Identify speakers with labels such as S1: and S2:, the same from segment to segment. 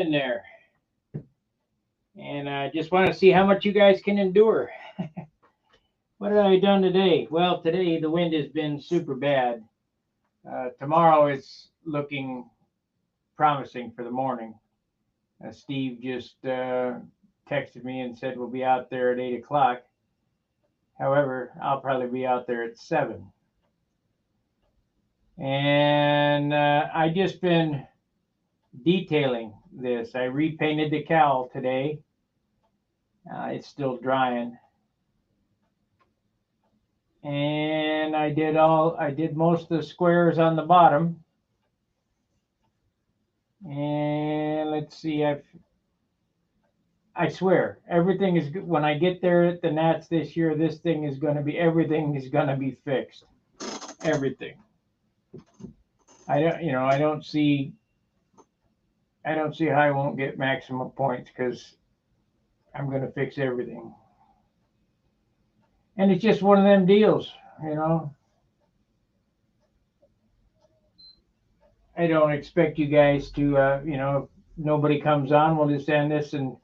S1: in there. And I just want to see how much you guys can endure. What have I done today? Well, today the wind has been super bad. Tomorrow it's looking promising for the morning. Steve just texted me and said we'll be out there at 8 o'clock. However, I'll probably be out there at 7. And I just been detailing this. I repainted the cowl today. It's still drying. And I did most of the squares on the bottom. And let's see, I swear, everything is good. When I get there at the Nats this year, everything is going to be fixed. Everything. I don't see how I won't get maximum points because I'm going to fix everything. And it's just one of them deals, I don't expect you guys to, if nobody comes on, we'll just end this in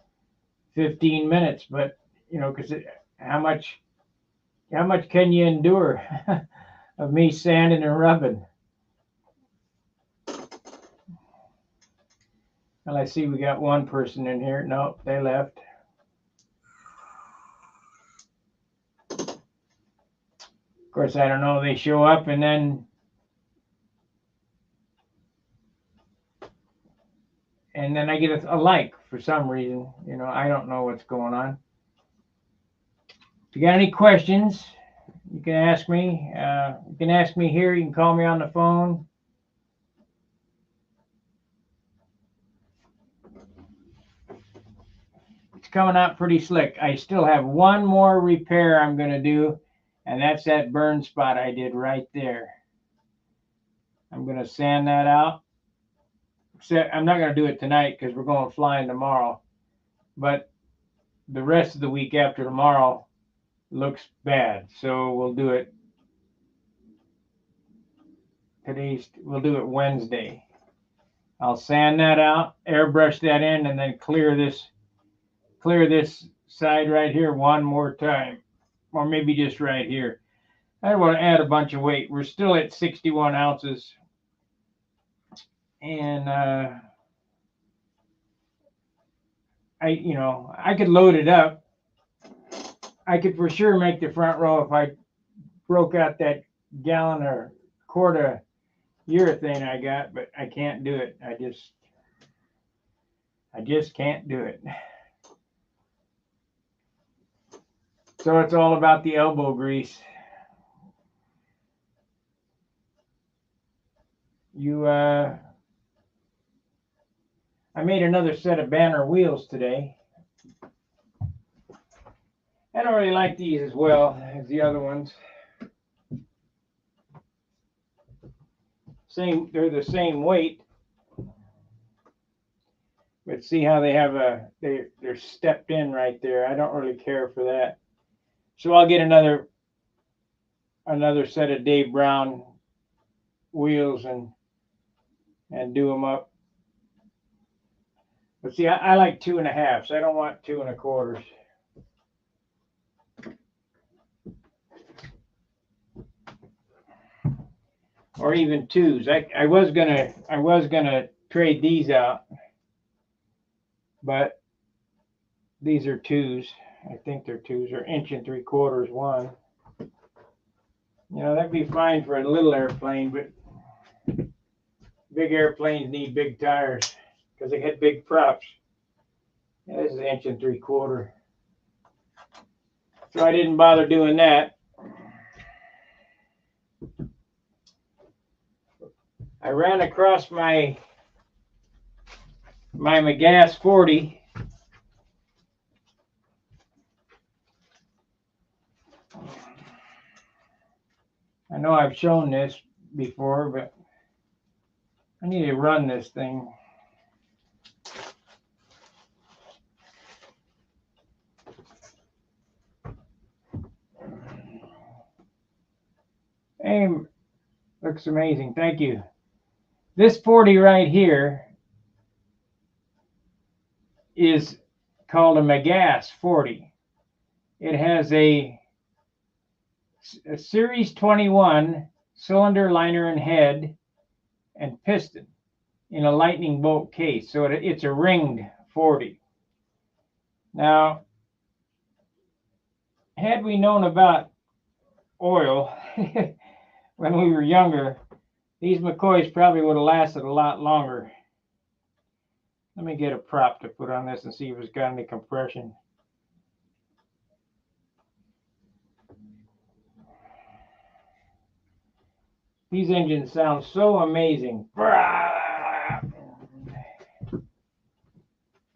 S1: 15 minutes. But, because how much can you endure of me sanding and rubbing? Well, I see we got one person in here. Nope, they left. Of course, I don't know. They show up and then I get a like for some reason. I don't know what's going on. If you got any questions, you can ask me. You can ask me here. You can call me on the phone. It's coming out pretty slick. I still have one more repair I'm going to do, and that's that burn spot I did right there. I'm going to sand that out. I'm not going to do it tonight because we're going flying tomorrow. But the rest of the week after tomorrow looks bad. So we'll do it. We'll do it Wednesday. I'll sand that out, airbrush that in, and then clear this side right here one more time. Or maybe just right here. I don't want to add a bunch of weight. We're still at 61 ounces. And I could load it up. I could for sure make the front row if I broke out that gallon or quart of urethane I got, but I can't do it. I just can't do it. So it's all about the elbow grease. I made another set of banner wheels today. I don't really like these as well as the other ones. They're the same weight. But see how they have they're stepped in right there. I don't really care for that. So I'll get another set of Dave Brown wheels and do them up. But see, I like 2.5, so I don't want 2 1/4. Or even 2s. I was gonna trade these out, but these are 2s. I think they're 2s, or 1 3/4 one. That'd be fine for a little airplane, but big airplanes need big tires because they had big props. This is 1 3/4. So I didn't bother doing that. I ran across my Megas 40. I know I've shown this before, but I need to run this thing. Aim looks amazing. Thank you. This 40 right here is called a Megas 40. It has a Series 21 cylinder liner and head and piston in a lightning bolt case. So it's a ringed 40. Now, had we known about oil when we were younger, these McCoys probably would have lasted a lot longer. Let me get a prop to put on this and see if it's got any compression. These engines sound so amazing.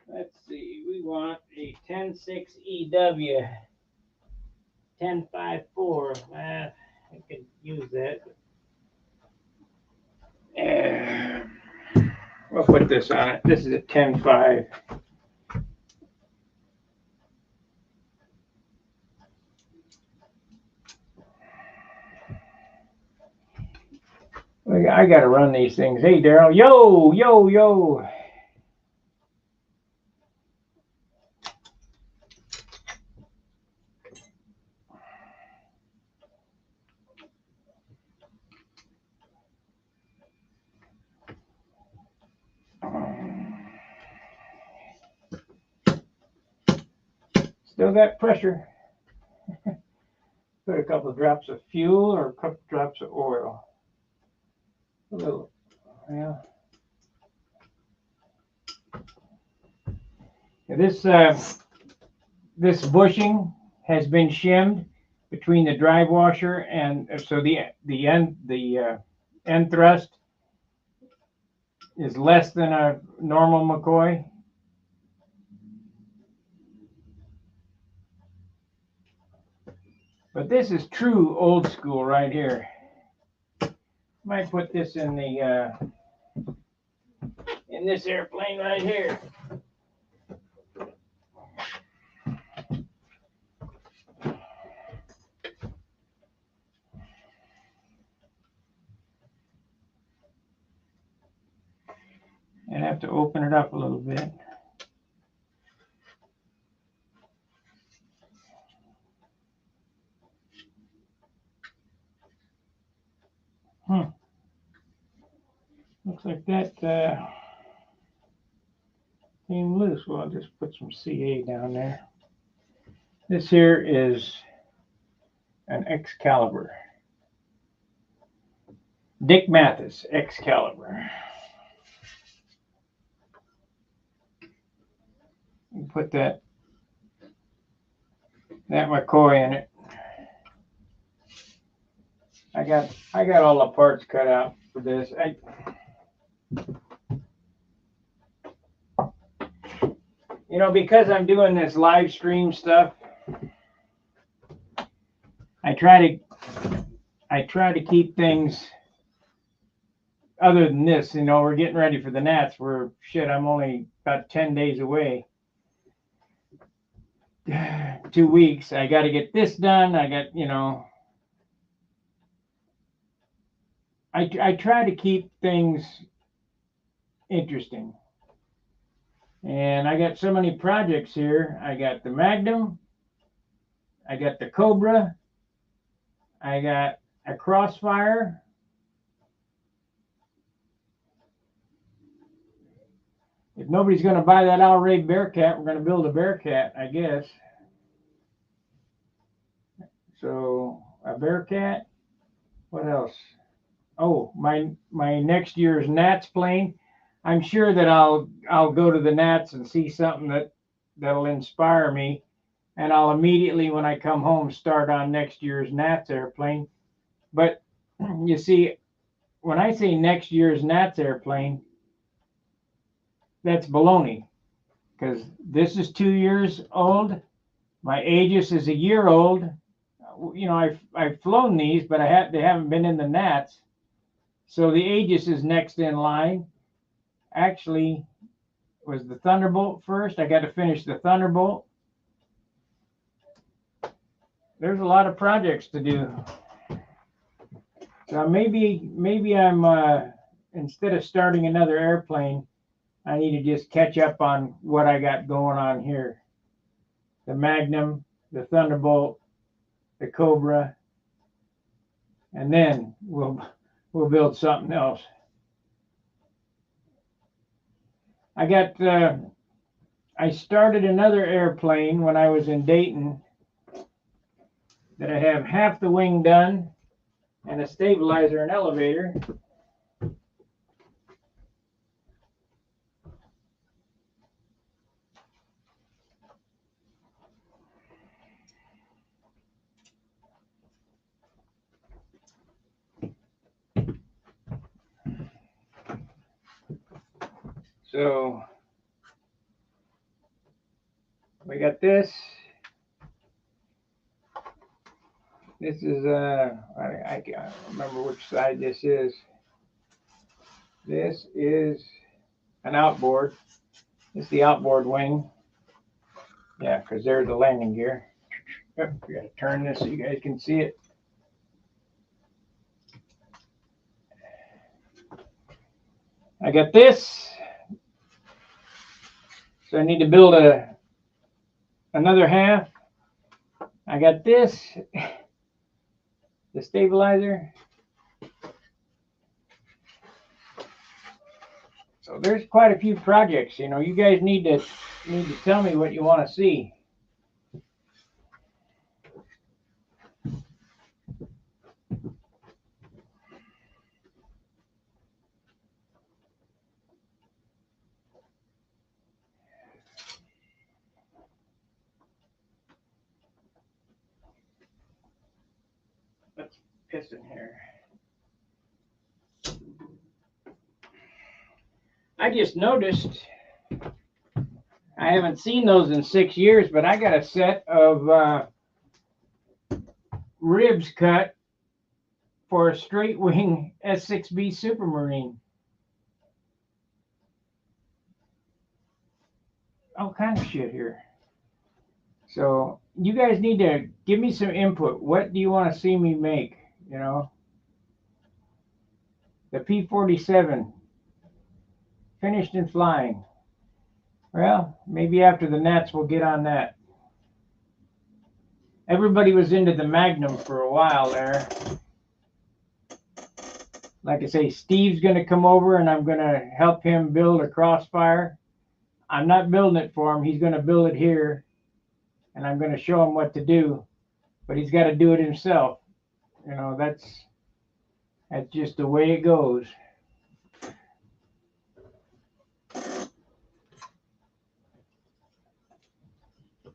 S1: Let's see, we want a 10.6 EW 10.54. I could use that. We'll put this on it. This is a 10.5. I got to run these things. Hey, Daryl. Yo, yo, yo. Still got pressure. Put a couple of drops of fuel or a couple of drops of oil. A little, yeah. This bushing has been shimmed between the drive washer, and so the end thrust is less than a normal McCoy. But this is true old school right here. Might put this in this airplane right here. And have to open it up a little bit. Looks like that came loose. Well, I'll just put some CA down there. This here is an Excalibur. Dick Mathis Excalibur. Put that McCoy in it. I got all the parts cut out for this. You know, because I'm doing this live stream stuff, I try to keep things other than this. You know, we're getting ready for the Nats. I'm only about 10 days away. 2 weeks. I got to get this done. I try to keep things interesting. And I got so many projects here. I got the Magnum. I got the Cobra. I got a Crossfire. If nobody's going to buy that Alray Bearcat, we're going to build a Bearcat, I guess. So a Bearcat. What else? Oh, my next year's Nats plane. I'm sure that I'll go to the Nats and see something that'll inspire me, and I'll immediately, when I come home, start on next year's Nats airplane. But you see, when I say next year's Nats airplane, that's baloney, because this is 2 years old. My Aegis is a year old. You know, I've flown these, but they haven't been in the Nats. So the Aegis is next in line. Actually, was the Thunderbolt first. I got to finish the Thunderbolt. There's a lot of projects to do. So maybe I'm instead of starting another airplane, I need to just catch up on what I got going on here. The Magnum, the Thunderbolt, the Cobra, and then we'll build something else. I started another airplane when I was in Dayton that I have half the wing done and a stabilizer and elevator. So we got this. This is I can't remember which side this is. This is an outboard. This is the outboard wing. Yeah, because there's the landing gear. Yep, we got to turn this so you guys can see it. I got this. So I need to build another half. I got this, the stabilizer. So there's quite a few projects. You know, you guys need to tell me what you want to see. Let's piston here. I just noticed, I haven't seen those in 6 years, but I got a set of ribs cut for a straight wing S6B Supermarine. All kind of shit here. So you guys need to give me some input. What do you want to see me make? You know, the P-47 finished and flying. Well, maybe after the Nats we'll get on that. Everybody was into the Magnum for a while there. Like I say, Steve's going to come over and I'm going to help him build a Crossfire. I'm not building it for him. He's going to build it here. And I'm going to show him what to do. But he's got to do it himself. You know, that's just the way it goes.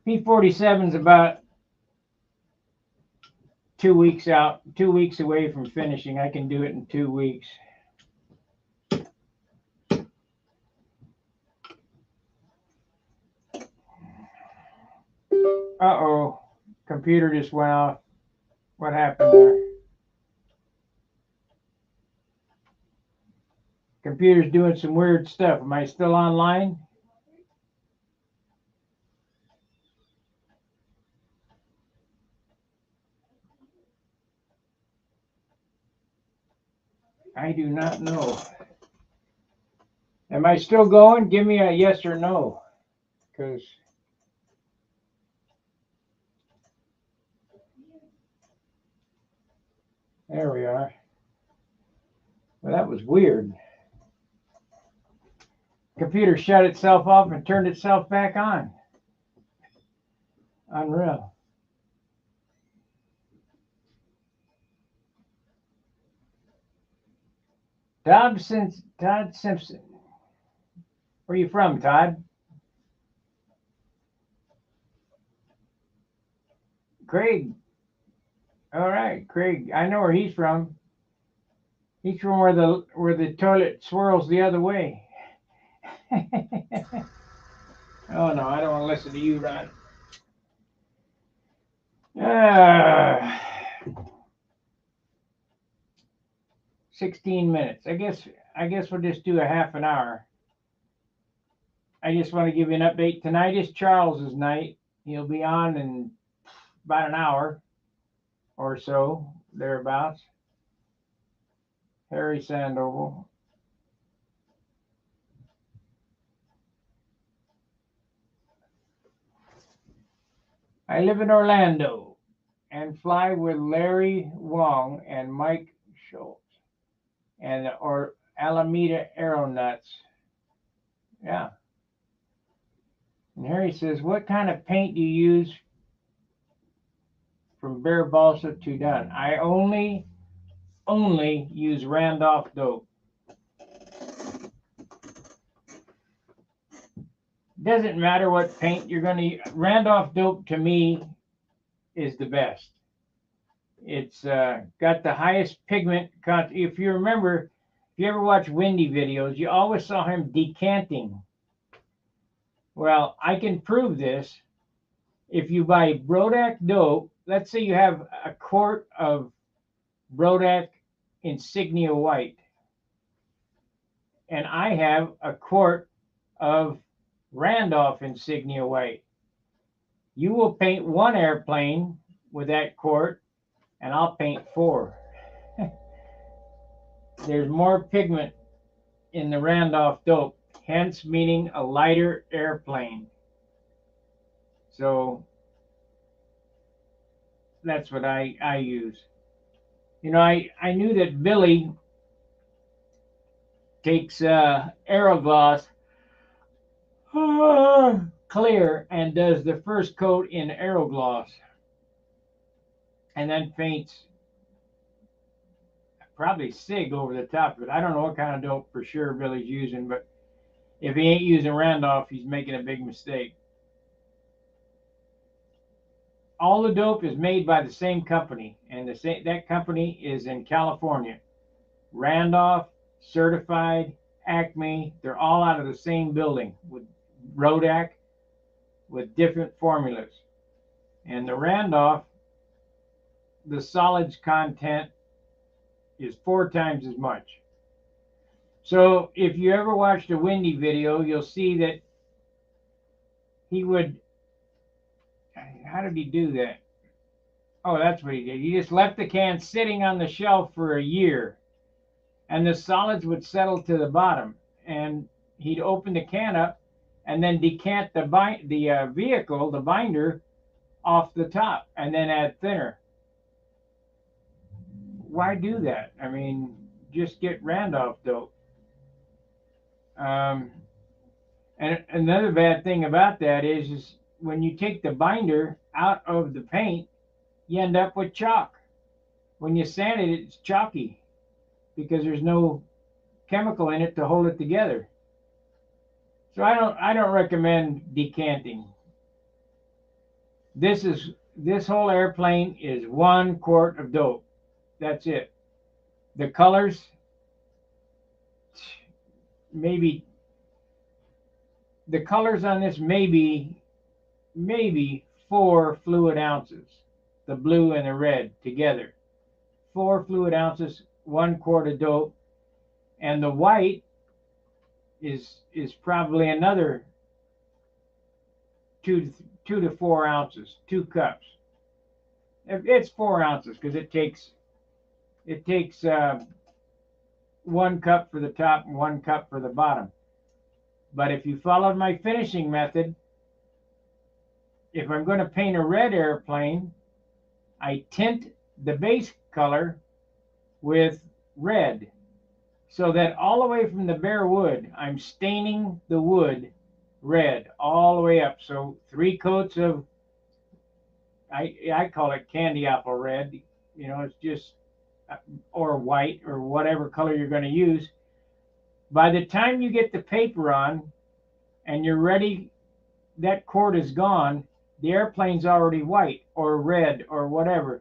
S1: P-47's about 2 weeks out, 2 weeks away from finishing. I can do it in 2 weeks. Uh-oh, computer just went off. What happened there? Computer's doing some weird stuff. Am I still online? I do not know. Am I still going? Give me a yes or no. Because there we are. Well, that was weird. Computer shut itself off and turned itself back on. Unreal. Todd Simpson. Where are you from, Todd? Craig. All right, Craig. I know where he's from. He's from where the toilet swirls the other way. Oh no, I don't want to listen to you, Ron. 16 minutes. I guess we'll just do a half an hour. I just want to give you an update. Tonight is Charles's night. He'll be on in about an hour or so, thereabouts. Harry Sandoval. I live in Orlando and fly with Larry Wong and Mike Schultz and or Alameda Aeronauts. Yeah. And Harry says, what kind of paint do you use from bare balsa to done? I only use Randolph dope. Doesn't matter what paint you're going to use. Randolph dope to me is the best. It's got the highest pigment content. If you remember, if you ever watch Windy videos, you always saw him decanting. Well, I can prove this. If you buy Brodak dope, let's say you have a quart of Brodak Insignia White, and I have a quart of Randolph Insignia White. You will paint one airplane with that quart, and I'll paint 4. There's more pigment in the Randolph dope, hence meaning a lighter airplane. So that's what I use. You know, I knew that Billy takes Aerogloss clear and does the first coat in Aerogloss and then paints probably SIG over the top of it. I don't know what kind of dope for sure Billy's using, but if he ain't using Randolph, he's making a big mistake. All the dope is made by the same company, and that company is in California. Randolph, Certified, Acme, they're all out of the same building with Rodak with different formulas. And the Randolph, the solids content is 4 times as much. So if you ever watched a Windy video, you'll see that he would, how did he do that? Oh, that's what he did. He just left the can sitting on the shelf for a year, and the solids would settle to the bottom. And he'd open the can up and then decant the vehicle, the binder, off the top, and then add thinner. Why do that? I mean, just get Randolph dope. And another bad thing about that is when you take the binder out of the paint, you end up with chalk. When you sand it, it's chalky because there's no chemical in it to hold it together. So I don't recommend decanting. This whole airplane is 1 quart of dope. That's it. The colors, maybe the colors on this maybe 4 fluid ounces, the blue and the red together. 4 fluid ounces, 1 quart of dope, and the white is probably another 2 to 4 ounces, 2 cups. It's 4 ounces because it takes 1 cup for the top and 1 cup for the bottom. But if you followed my finishing method, if I'm going to paint a red airplane, I tint the base color with red so that all the way from the bare wood, I'm staining the wood red all the way up. So 3 coats of, I call it candy apple red. You know, it's just, or white or whatever color you're going to use. By the time you get the paper on and you're ready, that quart is gone, the airplane's already white or red or whatever.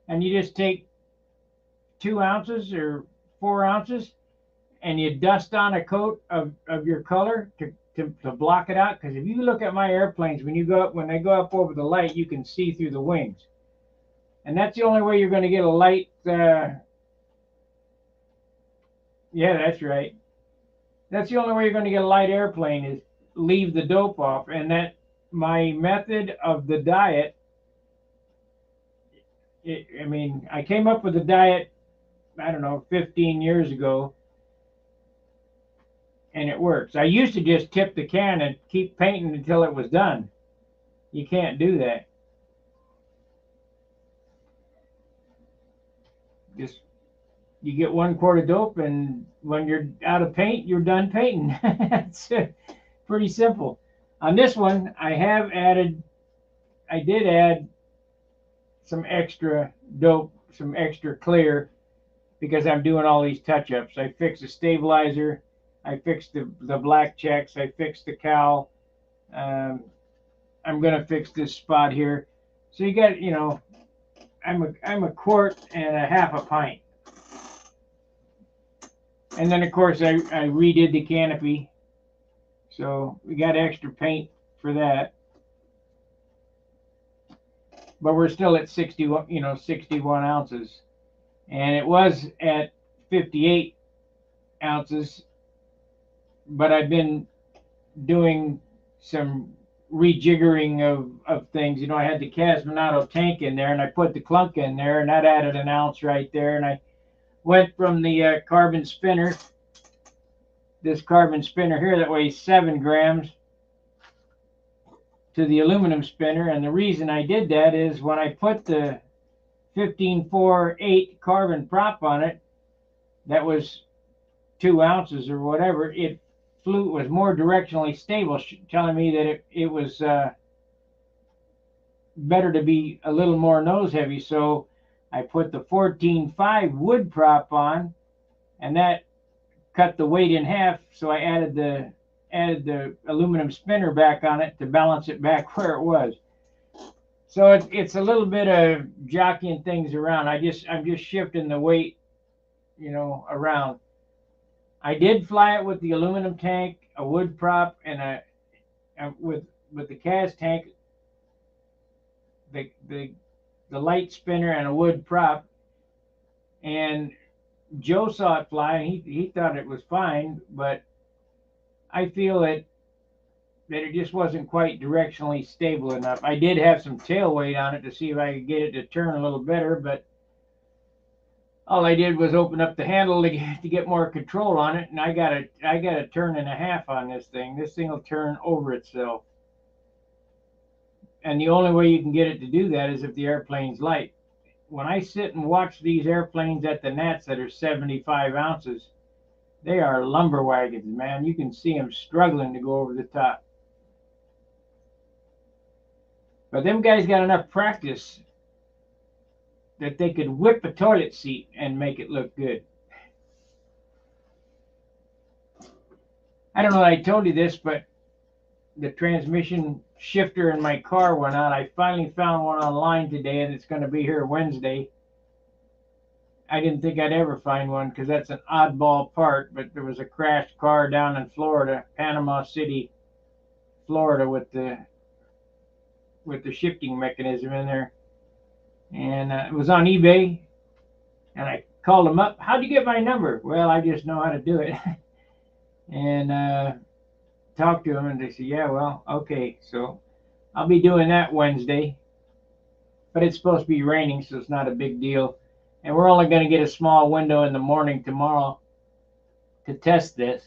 S1: And you just take 2 ounces or 4 ounces and you dust on a coat of your color to block it out. Because if you look at my airplanes, when they go up over the light, you can see through the wings. And that's the only way you're going to get a light. Yeah, that's right. That's the only way you're going to get a light airplane is leave the dope off. And that my method of the diet, I mean, I came up with the diet, I don't know, 15 years ago, and it works. I used to just tip the can and keep painting until it was done. You can't do that. Just you get 1 quart of dope, and when you're out of paint, you're done painting. It's pretty simple. On this one, I did add some extra dope, some extra clear, because I'm doing all these touch-ups. I fixed the stabilizer, I fixed the black checks, I fixed the cowl. I'm gonna fix this spot here. So you got, I'm a quart and a half a pint. And then of course I redid the canopy. So we got extra paint for that. But we're still at 61, 61 ounces. And it was at 58 ounces, but I've been doing some rejiggering of things. I had the Casminato tank in there, and I put the clunk in there, and that added an ounce right there. And I went from the carbon spinner, this carbon spinner here that weighs 7 grams, to the aluminum spinner. And the reason I did that is when I put the 1548 carbon prop on it, that was 2 ounces or whatever, it was more directionally stable, telling me that it was better to be a little more nose heavy. So I put the 14.5 wood prop on, and that cut the weight in half. So I added the aluminum spinner back on it to balance it back where it was. So it's a little bit of jockeying things around. I'm just shifting the weight, around. I did fly it with the aluminum tank, a wood prop, and with the cast tank, the light spinner and a wood prop. And Joe saw it fly, and he thought it was fine, but I feel that it just wasn't quite directionally stable enough. I did have some tail weight on it to see if I could get it to turn a little better, but all I did was open up the handle to get more control on it, and I got a turn and a half on this thing. This thing will turn over itself. And the only way you can get it to do that is if the airplane's light. When I sit and watch these airplanes at the Nats that are 75 ounces, they are lumber wagons, man. You can see them struggling to go over the top. But them guys got enough practice that they could whip a toilet seat and make it look good. I don't know if I told you this, but the transmission shifter in my car went out. I finally found one online today, and it's going to be here Wednesday. I didn't think I'd ever find one because that's an oddball part, but there was a crashed car down in Florida, Panama City, Florida, with the shifting mechanism in there. And it was on eBay, and I called them up. How'd you get my number? Well, I just know how to do it. And talked to them, and they said, yeah, well, okay. So I'll be doing that Wednesday, but it's supposed to be raining, so it's not a big deal. And we're only going to get a small window in the morning tomorrow to test this.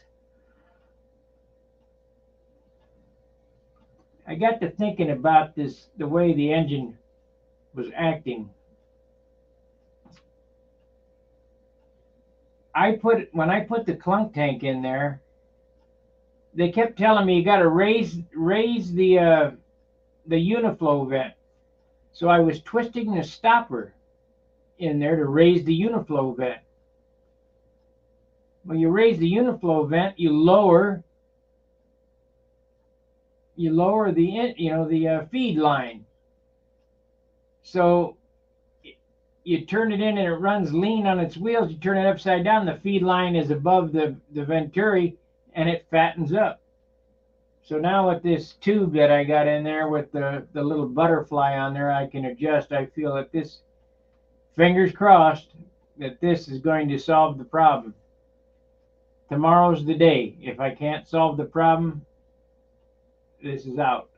S1: I got to thinking about this, the way the engine was acting. When I put the clunk tank in there, they kept telling me you got to raise the uniflow vent. So I was twisting the stopper in there to raise the uniflow vent. When you raise the uniflow vent, you lower the feed line. So you turn it in and it runs lean on its wheels. You turn it upside down, the feed line is above the venturi, and it fattens up. So now with this tube that I got in there with the little butterfly on there, I can adjust. I feel that this, fingers crossed, that this is going to solve the problem. Tomorrow's the day. If I can't solve the problem, this is out.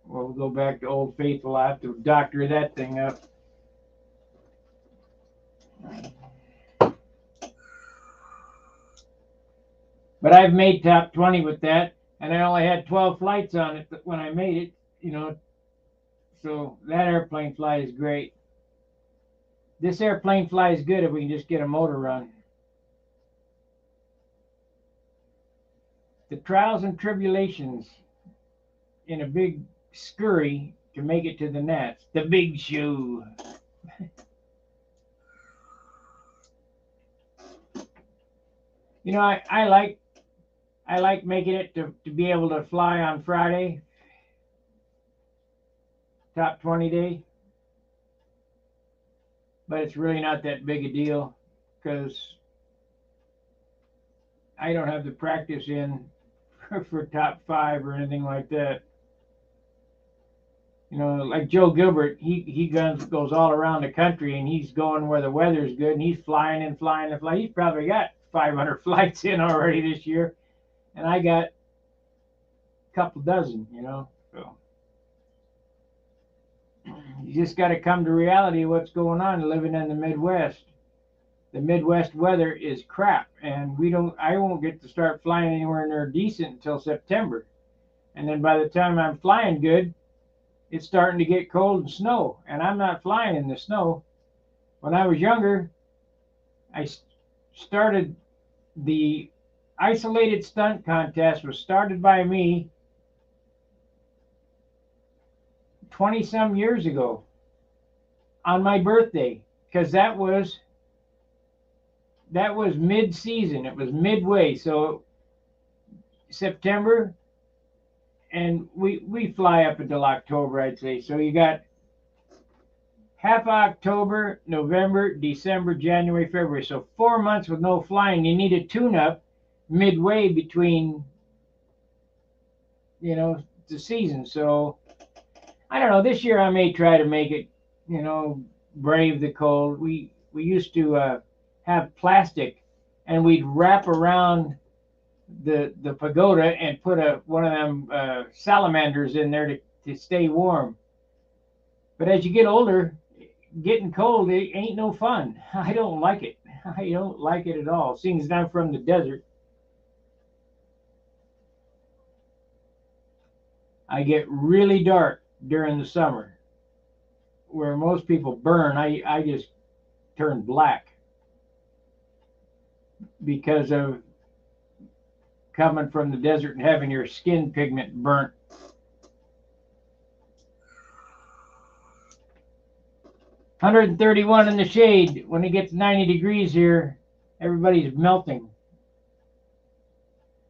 S1: We'll go back to Old Faithful. I have to doctor that thing up. But I've made top 20 with that, and I only had 12 flights on it when I made it, So that airplane flies great. This airplane flies good if we can just get a motor run. The trials and tribulations in a big scurry to make it to the nets. The big show. You know, I like making it to be able to fly on Friday, top 20 day. But it's really not that big a deal because I don't have the practice in for top 5 or anything like that. You know, like Joe Gilbert, he goes all around the country and he's going where the weather's good and he's flying and flying and flying. He's probably got 500 flights in already this year, and I got a couple dozen, you know. So you just got to come to reality of what's going on living in the Midwest. The Midwest weather is crap, and I won't get to start flying anywhere near decent until September. And then by the time I'm flying good, it's starting to get cold and snow, and I'm not flying in the snow. When I was younger, I started the isolated stunt contest was started by me 20 some years ago on my birthday, because that was mid-season. It was midway, so September, and we fly up until October, I'd say. So you got half October, November, December, January, February. So 4 months with no flying. You need a tune-up midway between, you know, the season. So I don't know. This year I may try to make it, you know, brave the cold. We used to have plastic, and we'd wrap around the pagoda and put one of them salamanders in there to stay warm. But as you get older, getting cold, it ain't no fun. I don't like it. I don't like it at all. Seeing as I'm from the desert, I get really dark during the summer, where most people burn. I just turn black because of coming from the desert and having your skin pigment burnt. $131 in the shade. When it gets 90 degrees here, everybody's melting.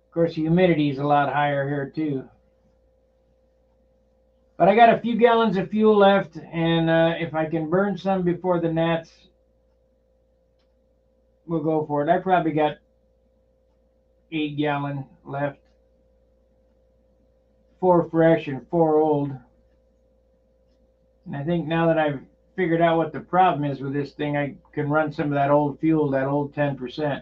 S1: Of course, the humidity is a lot higher here too. But I got a few gallons of fuel left, and if I can burn some before the gnats, we'll go for it. I probably got 8 gallon left. 4 fresh and 4 old. And I think now that I've figured out what the problem is with this thing, I can run some of that old fuel, that old 10%.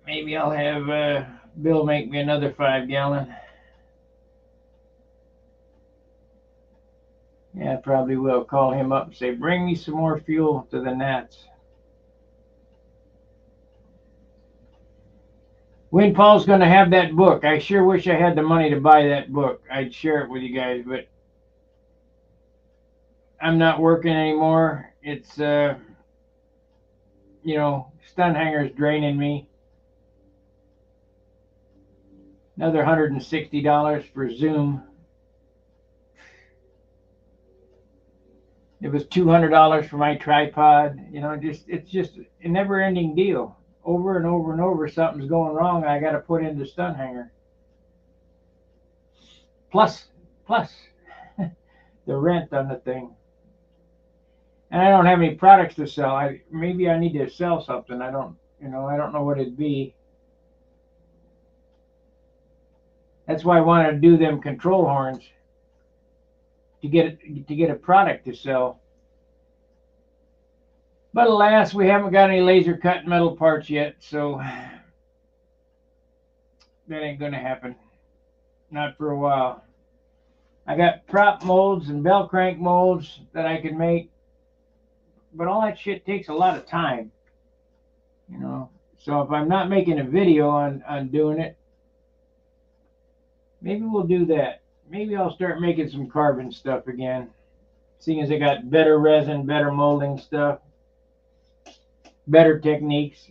S1: Maybe I'll have Bill make me another 5 gallon. Yeah, I probably will call him up and say, bring me some more fuel to the gnats. When Paul's going to have that book, I sure wish I had the money to buy that book. I'd share it with you guys, but I'm not working anymore. It's, you know, stun hanger's draining me. Another $160 for Zoom. It was $200 for my tripod. You know, it's just a never-ending deal. Over and over and over, something's going wrong. I got to put in the stun hanger. Plus the rent on the thing. And I don't have any products to sell. Maybe I need to sell something. I don't know what it'd be. That's why I wanted to do them control horns to get a product to sell. But alas, we haven't got any laser cut metal parts yet, so that ain't gonna happen. Not for a while. I got prop molds and bell crank molds that I can make, but all that shit takes a lot of time, you know. So if I'm not making a video on doing it, maybe we'll do that. maybe I'll start making some carbon stuff again. Seeing as I got better resin, better molding stuff, better techniques,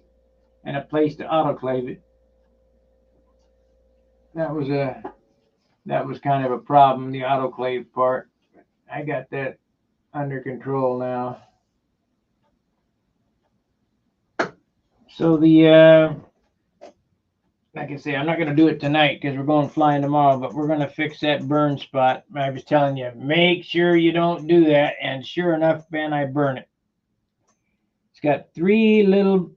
S1: and a place to autoclave it. That was kind of a problem, the autoclave part. I got that under control now. So like I say, I'm not going to do it tonight because we're going flying tomorrow, but we're going to fix that burn spot. I was telling you, make sure you don't do that. And sure enough, man, I burn it. It's got 3 little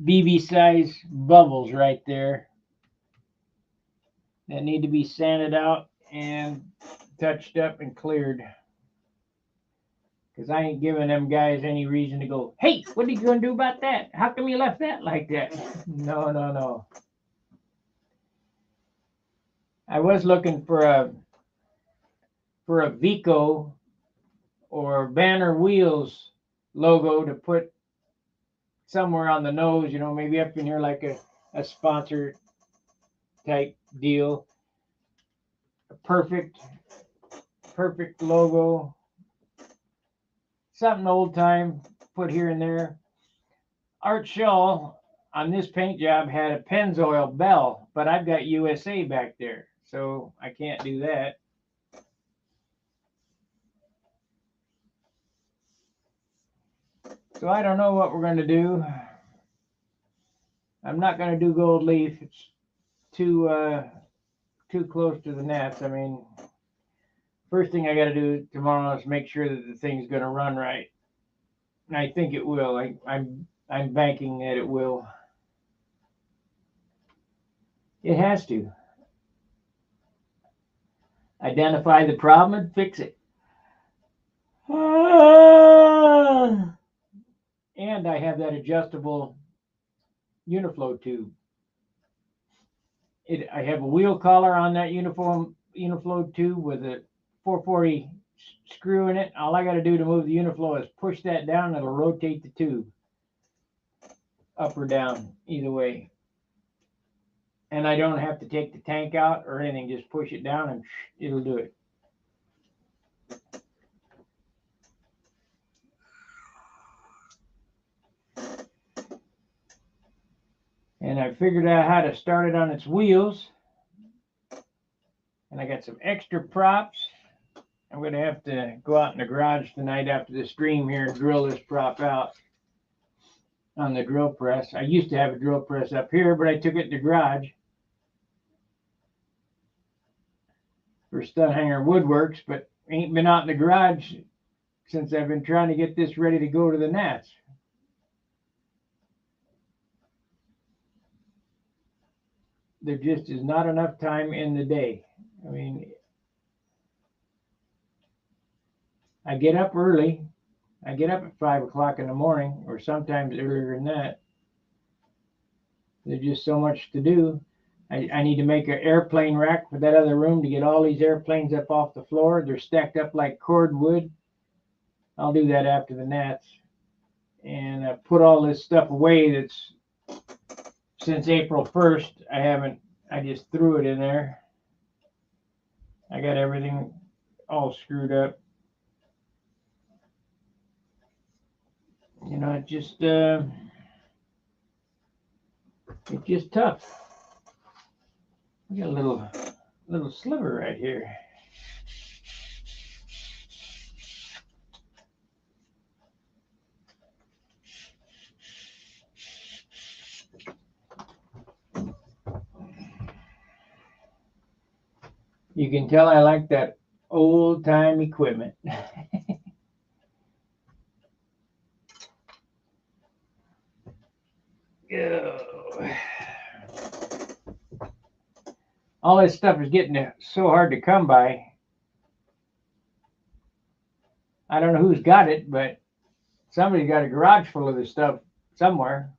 S1: BB size bubbles right there that need to be sanded out and touched up and cleared. Because I ain't giving them guys any reason to go, hey, what are you going to do about that? How come you left that like that? No, no, no. I was looking for a Vico or Banner Wheels logo to put somewhere on the nose, maybe up in here like a sponsor type deal. A perfect logo. Something old time put here and there. Art Shaw on this paint job had a Pennzoil bell, but I've got USA back there, so I can't do that. So I don't know what we're going to do. I'm not going to do gold leaf. It's too close to the nets. I mean, first thing I got to do tomorrow is make sure that the thing's going to run right, and I think it will. I'm banking that it will. It has to. Identify the problem and fix it. And I have that adjustable Uniflow tube. I have a wheel collar on that Uniflow tube with a 440 screw in it. All I got to do to move the Uniflow is push that down and it'll rotate the tube up or down, either way. And I don't have to take the tank out or anything. Just push it down and it'll do it. And I figured out how to start it on its wheels. And I got some extra props. I'm going to have to go out in the garage tonight after the stream here and drill this prop out on the drill press. I used to have a drill press up here, but I took it to the garage for Stud Hanger Woodworks, but ain't been out in the garage since I've been trying to get this ready to go to the Nats. There just is not enough time in the day. I mean, I get up early. I get up at 5 o'clock in the morning, or sometimes earlier than that. There's just so much to do. I need to make an airplane rack for that other room to get all these airplanes up off the floor. They're stacked up like cordwood. I'll do that after the Nats. And put all this stuff away that's since April 1st. I just threw it in there. I got everything all screwed up. It's just tough. I got a little sliver right here. You can tell I like that old time equipment. All this stuff is getting so hard to come by. I don't know who's got it, but somebody's got a garage full of this stuff somewhere.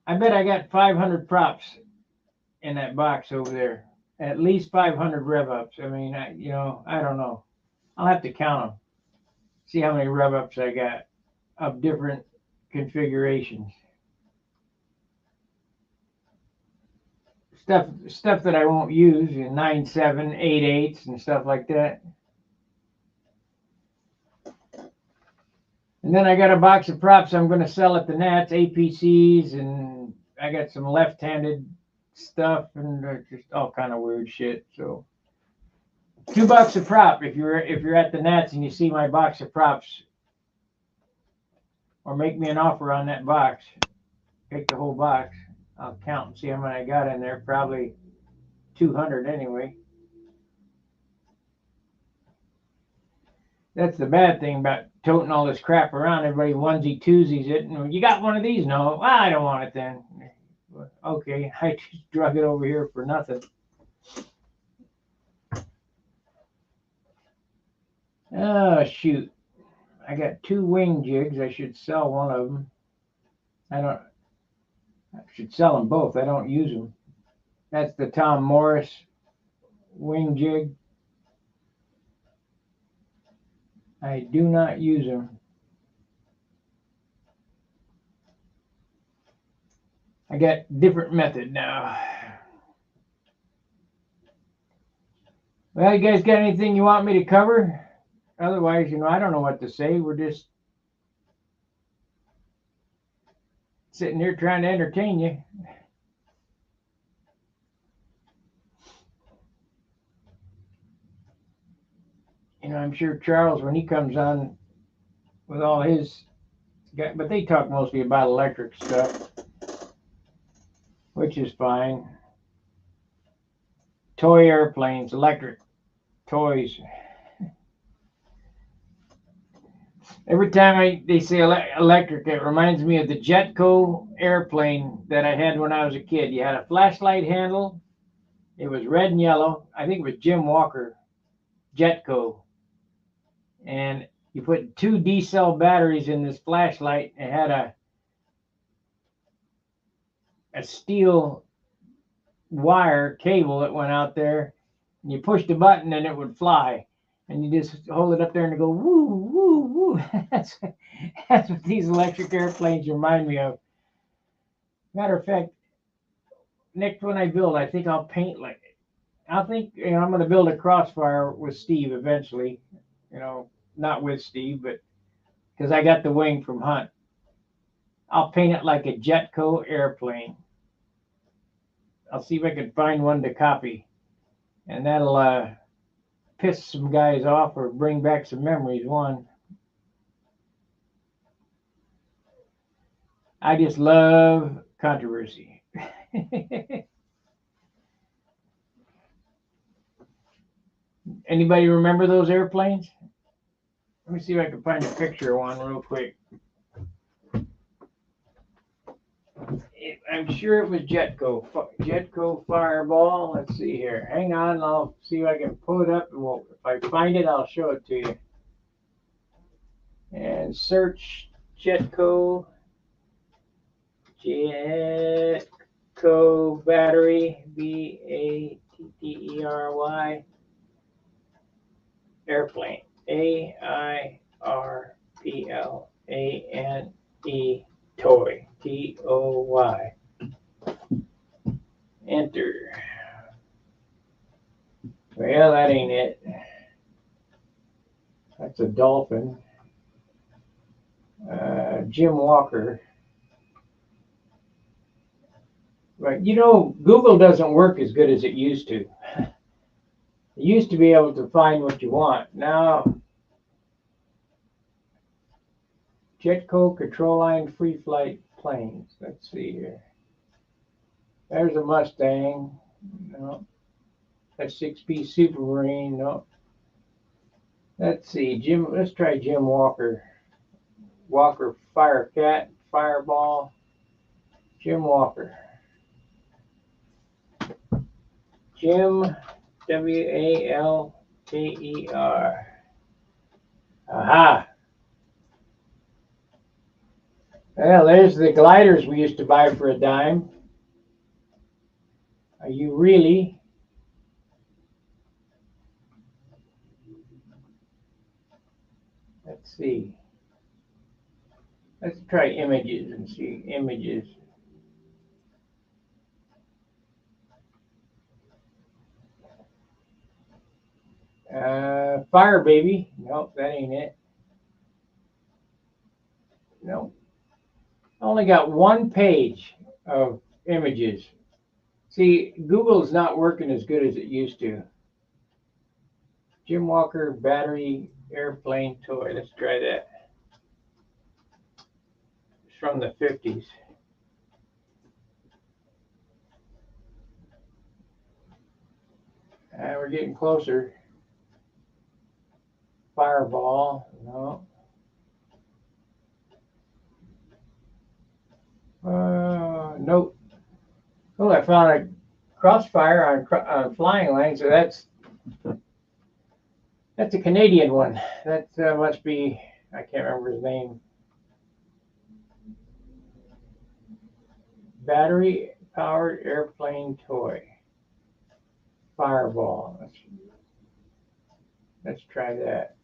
S1: I bet I got 500 props in that box over there. At least 500 rev ups. I mean, I don't know. I'll have to count them. See how many rev ups I got of different configurations. stuff that I won't use, 9/7, 8/8 and stuff like that. And then I got a box of props I'm going to sell at the Nats, APCs, and I got some left-handed stuff and just all kind of weird shit. So $2 a prop if you're at the Nats and you see my box of props, or make me an offer on that box. Take the whole box. I'll count and see how many I got in there. Probably 200 anyway. That's the bad thing about toting all this crap around. Everybody onesie twosies it. And you got one of these? No. Well, I don't want it then. Okay, I just drug it over here for nothing. Oh, shoot. I got 2 wing jigs. I should sell one of them. I should sell them both. I don't use them. That's the Tom Morris wing jig. I do not use them. I got different method now. Well, you guys got anything you want me to cover? Otherwise, I don't know what to say. We're just sitting here trying to entertain you. I'm sure Charles, when he comes on with all his, but they talk mostly about electric stuff, which is fine. Toy airplanes, electric toys. Every time they say electric, it reminds me of the Jetco airplane that I had when I was a kid. You had a flashlight handle. It was red and yellow. I think it was Jim Walker, Jetco. And you put 2 D-cell batteries in this flashlight. It had a steel wire cable that went out there. And you pushed a button and it would fly. And you just hold it up there and it go woo, woo, woo. That's what these electric airplanes remind me of. Matter of fact, next one I build, I think I'll paint like it. I think I'm going to build a Crossfire with Steve eventually. Not with Steve, but because I got the wing from Hunt. I'll paint it like a Jetco airplane. I'll see if I can find one to copy, and that'll piss some guys off or bring back some memories. One, I just love controversy. Anybody remember those airplanes? Let me see if I can find a picture of one real quick. I'm sure it was Jetco Fireball. Let's see here. Hang on, I'll see if I can pull it up. Well, if I find it, I'll show it to you. And search Jetco battery, Battery airplane, AIRPLANE toy, TOY. Enter. Well, that ain't it. That's a Dolphin. Jim Walker. But Google doesn't work as good as it used to. You used to be able to find what you want. Now, Jetco control line free flight planes. Let's see here. There's a Mustang. No. A 6-piece Supermarine. No. Let's see. Let's try Jim Walker. Walker Firecat, Fireball. Jim Walker. Jim, WALKER. Aha. Well, there's the gliders we used to buy for a dime. Are you really? Let's see. Let's try images and see images. Fire baby. Nope, that ain't it. Nope. Only got one page of images. See, Google's not working as good as it used to. Jim Walker battery airplane toy. Let's try that. It's from the 50s. We're getting closer. Fireball. No. Nope. Oh, I found a Crossfire on Flying Line, so that's a Canadian one. That must be, I can't remember his name. Battery powered airplane toy. Fireball. Let's try that.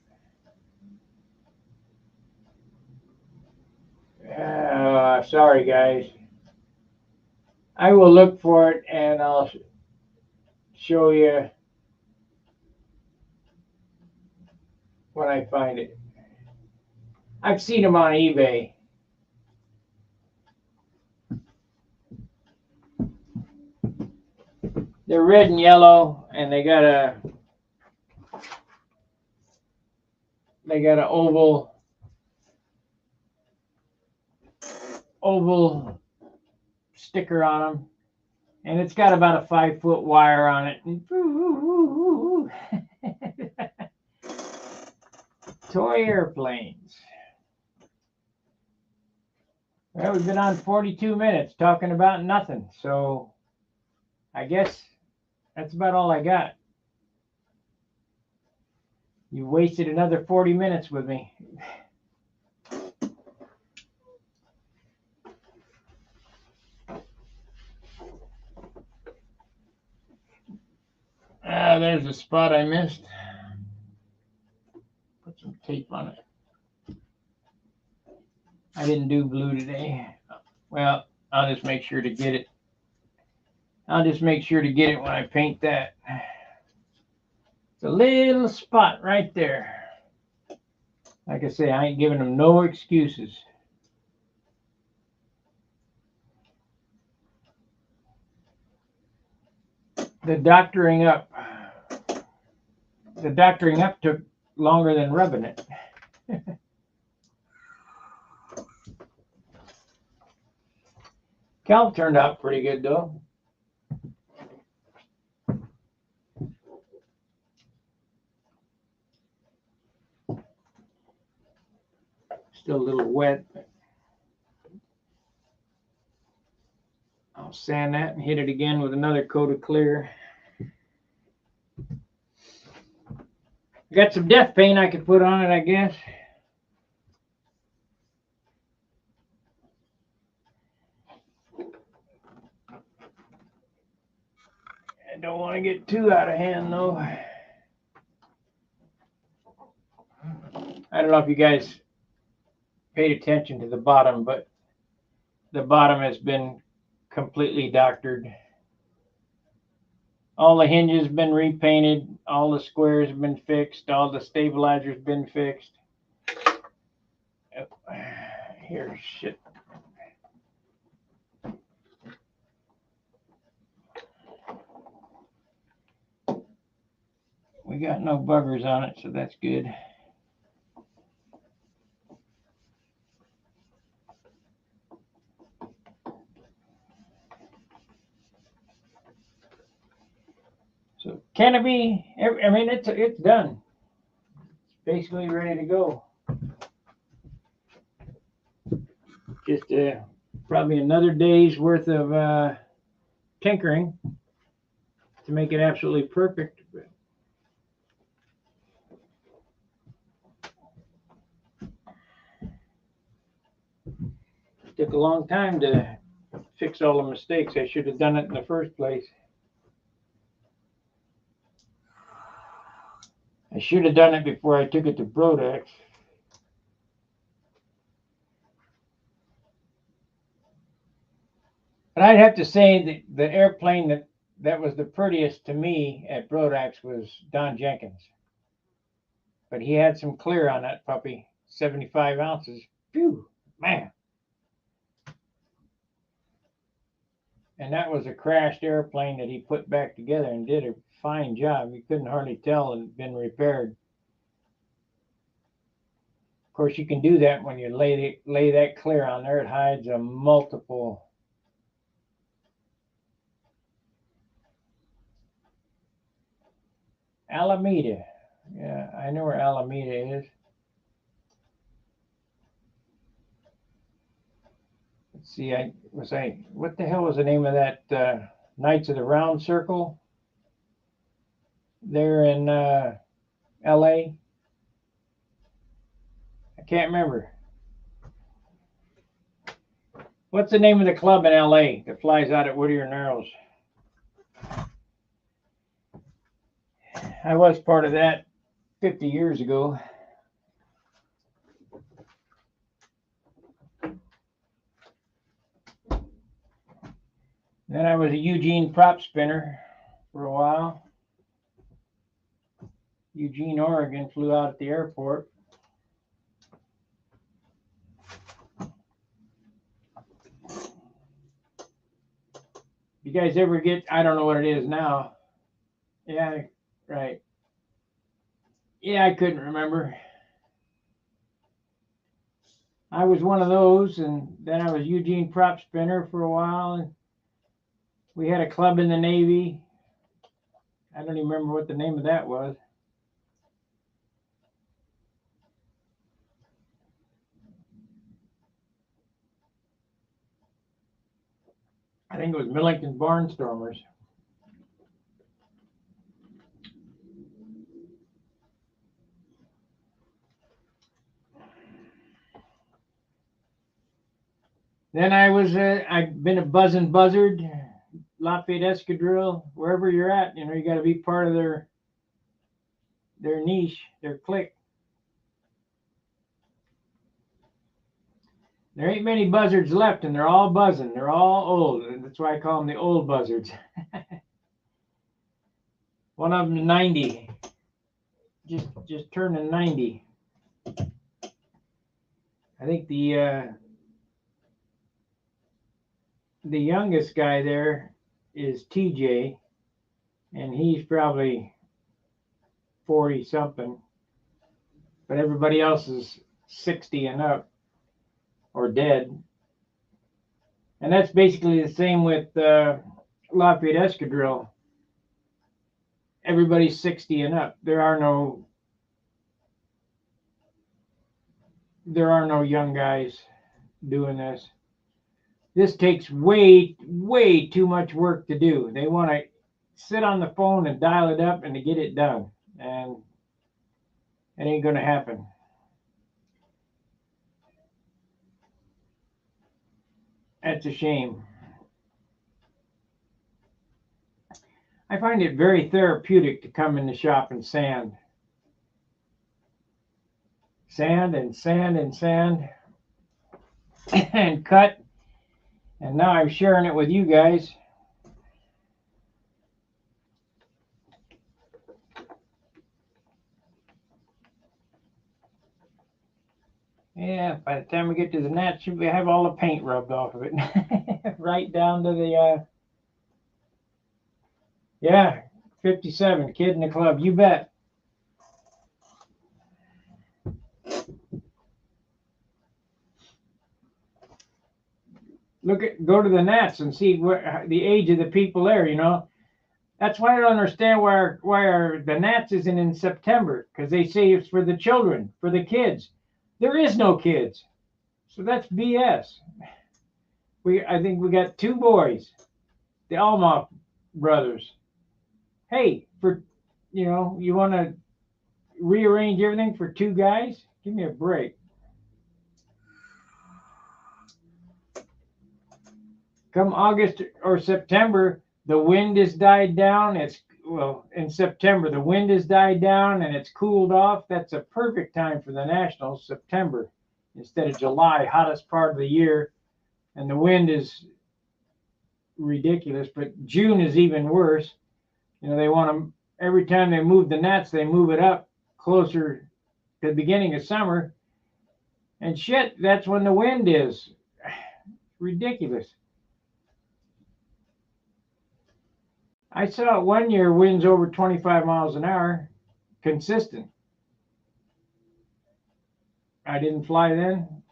S1: Sorry guys. I will look for it and I'll show you when I find it. I've seen them on eBay. They're red and yellow, and they got an oval sticker on them, and it's got about a 5-foot wire on it. Toy airplanes. Well, we've been on 42 minutes talking about nothing, so I guess that's about all I got. You wasted another 40 minutes with me. There's a spot I missed. Put some tape on it. I didn't do blue today. Well, I'll just make sure to get it. I'll just make sure to get it when I paint that. It's a little spot right there. Like I say, I ain't giving them no excuses. The doctoring up took longer than rubbing it. Cal turned out pretty good though. Still a little wet. I'll sand that and hit it again with another coat of clear. Got some death paint I could put on it, I guess. I don't want to get too out of hand though. I don't know if you guys paid attention to the bottom, but the bottom has been completely doctored. All the hinges have been repainted, all the squares have been fixed, all the stabilizers have been fixed. Here's shit. We got no buggers on it, so that's good. So canopy, I mean, it's done. It's basically ready to go. Just probably another day's worth of tinkering to make it absolutely perfect. It took a long time to fix all the mistakes. I should have done it in the first place. I should have done it before I took it to Brodax. But I'd have to say that the airplane that was the prettiest to me at Brodax was Don Jenkins. But he had some clear on that puppy, 75 ounces. Phew, man. And that was a crashed airplane that he put back together and did a fine job. You couldn't hardly tell it had been repaired. Of course, you can do that when you lay that clear on there. It hides a multiple. Alameda. Yeah, I know where Alameda is. Let's see, what the hell was the name of that Knights of the Round Circle? There in LA. I can't remember. What's the name of the club in LA that flies out at Whittier Narrows? I was part of that 50 years ago. Then I was a Eugene prop spinner for a while. Eugene, Oregon, flew out at the airport. You guys ever get, I don't know what it is now. Yeah, right. Yeah, I couldn't remember. I was one of those, and then I was Eugene prop spinner for a while. And we had a club in the Navy. I don't even remember what the name of that was. I think it was Millington Barnstormers. Then I've been a buzzing buzzard, Lafayette Escadrille, wherever you're at, you got to be part of their niche, their clique. There ain't many buzzards left, and they're all buzzing. They're all old, and that's why I call them the old buzzards. One of them 90, just turning 90. I think the youngest guy there is TJ, and he's probably 40 something, but everybody else is 60 and up or dead. And that's basically the same with Lafayette Escadrille. Everybody's 60 and up. There are no young guys doing this. This takes way too much work to do. They want to sit on the phone and dial it up and to get it done, and it ain't going to happen. That's a shame. I find it very therapeutic to come in the shop and sand. Sand and sand and sand and cut. And now I'm sharing it with you guys. Yeah, by the time we get to the gnats, we have all the paint rubbed off of it. Right down to the, yeah, 57, kid in the club, you bet. Go to the gnats and see the age of the people there, That's why I don't understand why the gnats isn't in September, because they say it's for the children, for the kids. There is no kids. So that's BS. I think we got 2 boys, the Alma brothers. Hey, you want to rearrange everything for 2 guys? Give me a break. Come August or September, the wind has died down. In September, the wind has died down and it's cooled off. That's a perfect time for the Nationals, September, instead of July, hottest part of the year. And the wind is ridiculous, but June is even worse. They want to, every time they move the gnats, they move it up closer to the beginning of summer. And shit, that's when the wind is. Ridiculous. I saw it one year, winds over 25 miles an hour, consistent. I didn't fly then.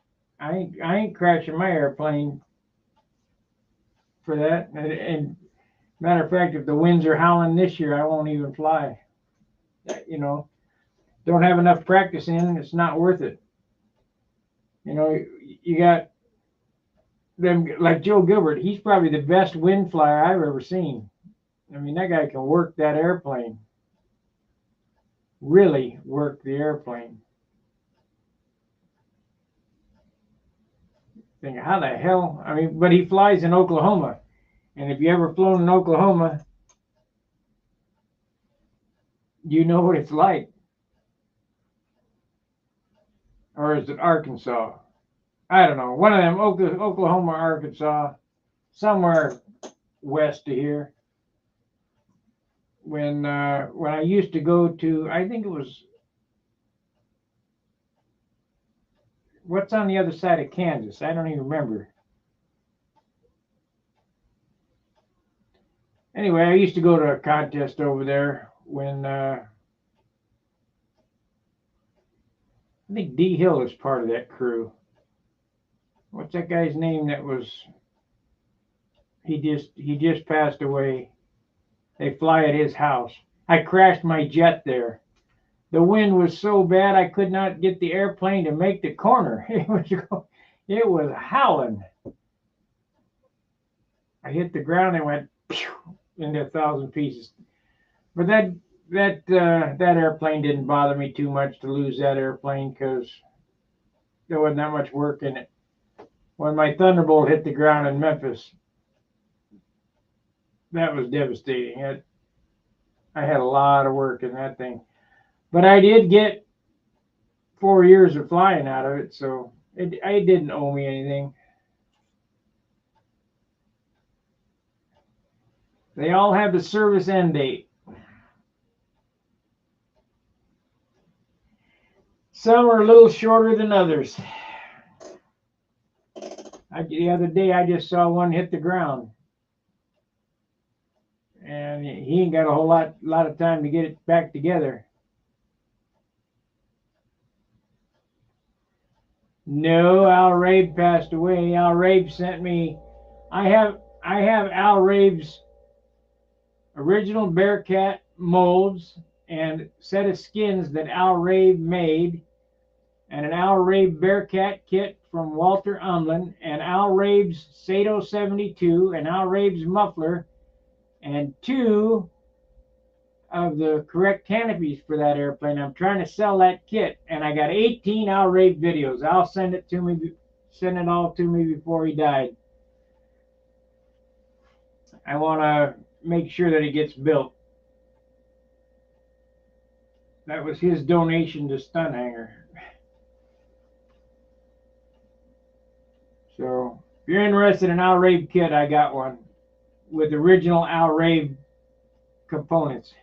S1: I ain't crashing my airplane for that. And matter of fact, if the winds are howling this year, I won't even fly. You know, don't have enough practice in, it's not worth it. You know, you got them like Joe Gilbert. He's probably the best wind flyer I've ever seen. I mean, that guy can work that airplane. Really work the airplane. Think, how the hell? I mean, but he flies in Oklahoma. And if you ever flown in Oklahoma, you know what it's like. Or is it Arkansas? I don't know. One of them, Oklahoma, Arkansas, somewhere west of here. When I used to go to, I think it was, what's on the other side of Kansas? I don't even remember. Anyway, I used to go to a contest over there when I think D Hill is part of that crew. What's that guy's name that was, he just passed away. They fly at his house. I crashed my jet there. The wind was so bad I could not get the airplane to make the corner. It was howling. I hit the ground and went pew, into 1,000 pieces. But that airplane didn't bother me too much to lose that airplane because there wasn't that much work in it. When my Thunderbolt hit the ground in Memphis, that was devastating. I had a lot of work in that thing. But I did get 4 years of flying out of it, so it didn't owe me anything. They all have the service end date. Some are a little shorter than others. The other day I just saw one hit the ground. And he ain't got a whole lot of time to get it back together. No, Al Rabe passed away. Al Rabe sent me. I have Al Rabe's original Bearcat molds and set of skins that Al Rabe made, and an Al Rabe Bearcat kit from Walter Umlin, and Al Rabe's Sato 72, and Al Rabe's muffler, and 2 of the correct canopies for that airplane. I'm trying to sell that kit, and I got 18 Al Rabe videos. I'll send it all to me before he died. I want to make sure that it gets built. That was his donation to Stunhanger. So if you're interested in Al Rabe kit, I got one with original Al Rabe components.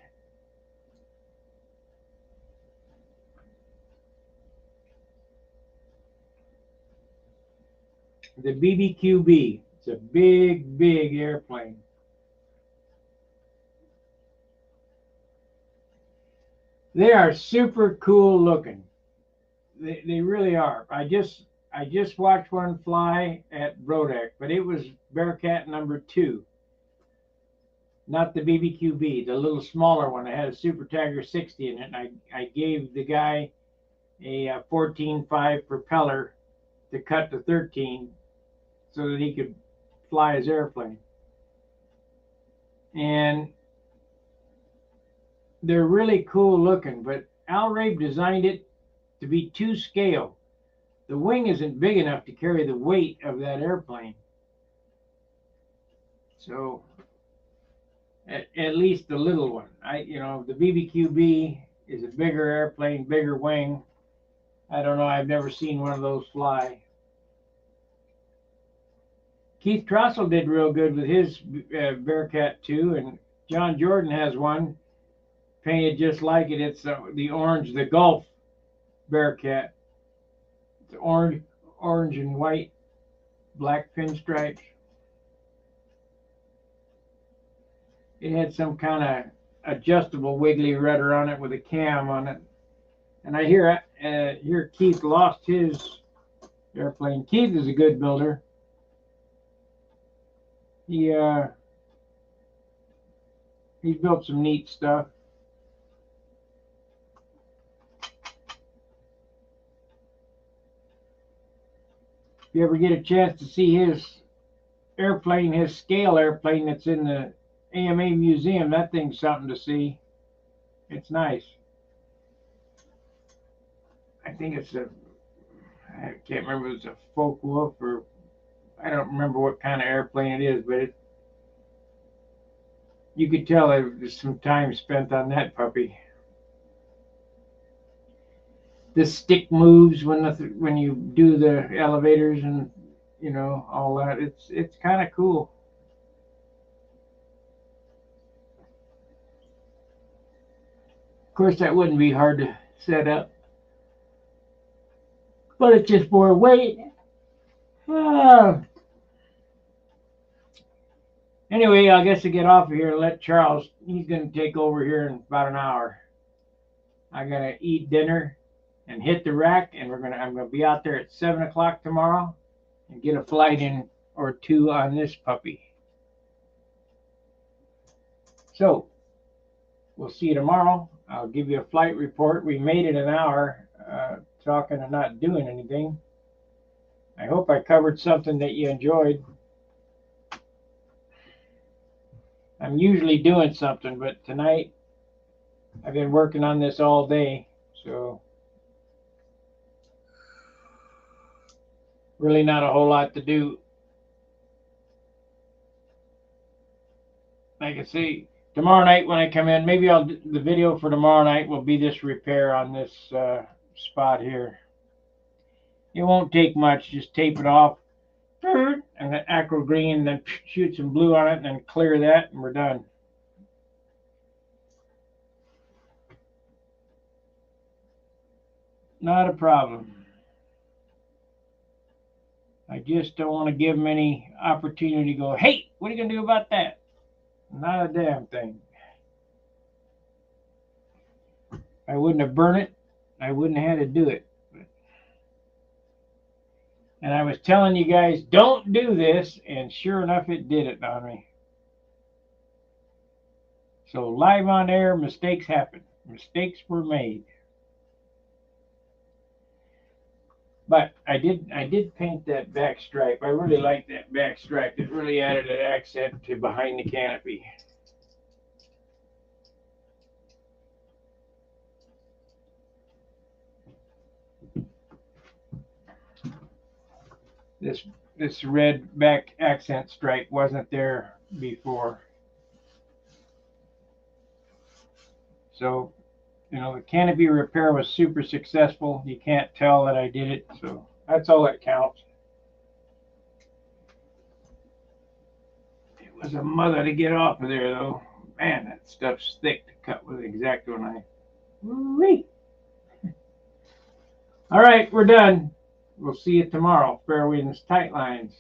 S1: The BBQB. It's a big, big airplane. They are super cool looking. They really are. I just watched one fly at Brodeck, but it was Bearcat number 2. Not the BBQB, the little smaller one. It had a Super Tiger 60 in it. And I gave the guy a 14.5 propeller to cut to 13 so that he could fly his airplane. And they're really cool looking, but Al Rabe designed it to be 2 scale. The wing isn't big enough to carry the weight of that airplane. So at least the little one. The BBQB is a bigger airplane, bigger wing. I don't know. I've never seen one of those fly. Keith Trossel did real good with his Bearcat 2, and John Jordan has one painted just like it. It's the orange, the Gulf Bearcat. It's orange and white, black pinstripes. It had some kind of adjustable wiggly rudder on it with a cam on it. And I hear Keith lost his airplane. Keith is a good builder. He's built some neat stuff. If you ever get a chance to see his airplane, his scale airplane that's in the AMA museum, that thing's something to see. It's nice. I think I can't remember if it's a Focke-Wulf or I don't remember what kind of airplane it is, but you could tell there's some time spent on that puppy. The stick moves when you do the elevators and all that. It's kind of cool. Of course, that wouldn't be hard to set up, but it's just more weight. Anyway, I guess to get off of here and let Charles, he's going to take over here in about an hour. I got to eat dinner and hit the rack, and I'm going to be out there at 7 o'clock tomorrow and get a flight in or two on this puppy. So, we'll see you tomorrow. I'll give you a flight report. We made it an hour talking and not doing anything. I hope I covered something that you enjoyed. I'm usually doing something, but tonight I've been working on this all day, so really not a whole lot to do. Like I say, tomorrow night when I come in, maybe the video for tomorrow night will be this repair on this spot here. It won't take much, just tape it off and then acro green, then shoot some blue on it and then clear that and we're done. Not a problem. I just don't want to give them any opportunity to go, hey, what are you going to do about that? Not a damn thing. I wouldn't have burned it. I wouldn't have had to do it. And I was telling you guys, don't do this, and sure enough, it did it on me. So live on air, mistakes happen. Mistakes were made. But I did paint that back stripe. I really like that back stripe. It really added an accent to behind the canopy. This red back accent stripe wasn't there before. So, the canopy repair was super successful. You can't tell that I did it, so that's all that counts. It was a mother to get off of there, though. Man, that stuff's thick to cut with an X-Acto knife. Woo-wee. All right, we're done. We'll see you tomorrow. Fair winds, tight lines.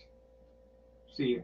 S1: See you.